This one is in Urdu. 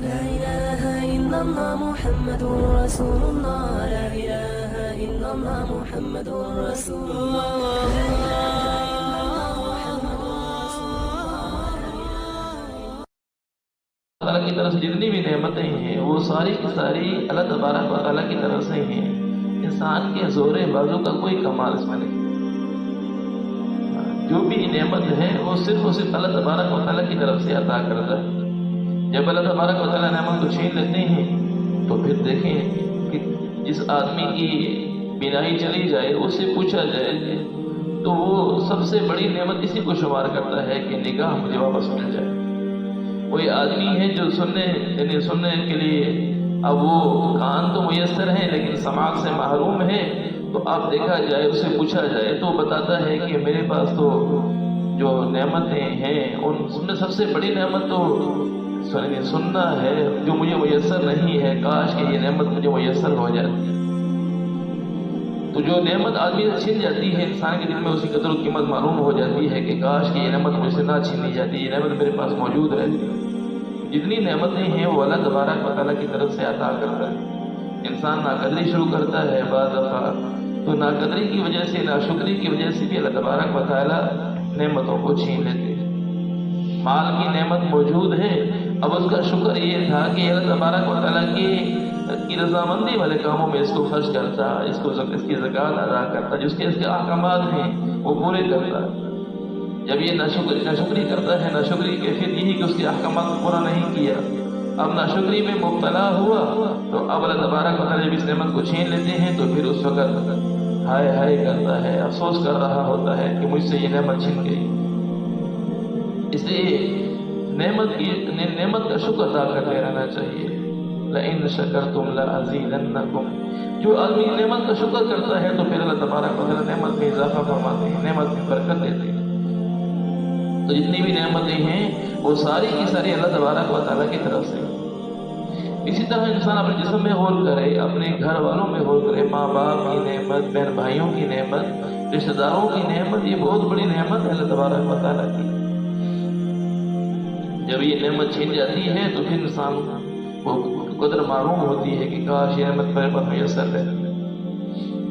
لا إله إلا الله محمد رسول الله لا إله إلا الله محمد رسول الله تعالیٰ کی طرف سے جتنی بھی نعمتیں ہیں وہ ساری کی ساری اللہ تبارک و تعالیٰ کی طرف سے ہیں. انسان کے زور بازو کا کوئی کمال اس میں نہیں. جو بھی نعمت ہے وہ صرف اور صرف اللہ تبارک و تعالیٰ کی طرف سے عطا کرتا ہے. جب اللہ تبارک و تعالیٰ نعمت کو چھین لیتے ہیں تو پھر دیکھیں کہ جس آدمی کی بینائی چلی جائے اس سے پوچھا جائے تو وہ سب سے بڑی نعمت اسی کو شمار کرتا ہے کہ نگاہ مجھے واپس مل جائے. کوئی آدمی ہے جو سننے کے لیے اب وہ کان تو میسر ہیں لیکن سماعت سے محروم ہے، تو اب دیکھا جائے اس سے پوچھا جائے تو بتاتا ہے کہ میرے پاس تو جو نعمتیں ہیں ان میں سب سے بڑی نعمت تو سننا ہے جو مجھے میسر نہیں ہے. کاش کہ یہ نعمت مجھے میسر ہو جاتی. تو جو نعمت آدمی سے چھن جاتی ہے انسان کے دل میں اسی قدر و قیمت معلوم ہو جاتی ہے کہ کاش کہ یہ نعمت مجھ سے نہ چھینی جاتی، یہ نعمت میرے پاس موجود رہتی. جتنی نعمتیں ہیں وہ اللہ تبارک و تعالیٰ کی طرف سے عطا کرتا ہے. انسان ناقدری شروع کرتا ہے بعض دفعہ تو ناقدری کی وجہ سے ناشکری کی وجہ سے بھی اللہ تبارک و تعالیٰ نعمتوں کو چھین لیتے ہیں. مال کی نعمت موجود ہے، اب اس کا شکر یہ تھا کہ اللہ تبارک و تعالیٰ کی رضامندی والے کاموں میں اس کو خرچ کرتا، اس کی زکوٰۃ ادا کرتا، جس کے اس کے احکامات ہیں وہ پورے کرتا. جب یہ ناشکری کرتا ہے، ناشکری کی کیفیت یہی کہ اس کے احکامات کو پورا نہیں کیا، اب ناشکری میں مبتلا ہوا تو اب اللہ تبارک و تعالیٰ جب اس نعمت کو چھین لیتے ہیں تو پھر اس وقت ہائے ہائے کرتا ہے، افسوس کر رہا ہوتا ہے کہ مجھ سے یہ نعمت چھن گئی. اس لیے نعمت کا شکر ادا کرتے رہنا چاہیے. لئن شکرتم لازیدنکم. جو آدمی نعمت کا شکر کرتا ہے تو پھر اللہ تبارک و تعالیٰ نعمت میں اضافہ فرماتے ہیں، نعمت میں برکت دیتے ہیں. تو جتنی بھی نعمتیں ہیں وہ ساری کی ساری اللہ تبارک و تعالیٰ کی طرف سے. اسی طرح انسان اپنے جسم میں غور کرے، اپنے گھر والوں میں غور کرے. ماں باپ کی نعمت، بہن بھائیوں کی نعمت، رشتہ داروں کی نعمت، یہ بہت بڑی نعمت ہے اللہ تبارک و تعالیٰ کی. جب یہ نعمت چھین جاتی ہے تو پھر انسان کو قدر معلوم ہوتی ہے کہ کاش یہ نعمت میرے پاس میسر ہے.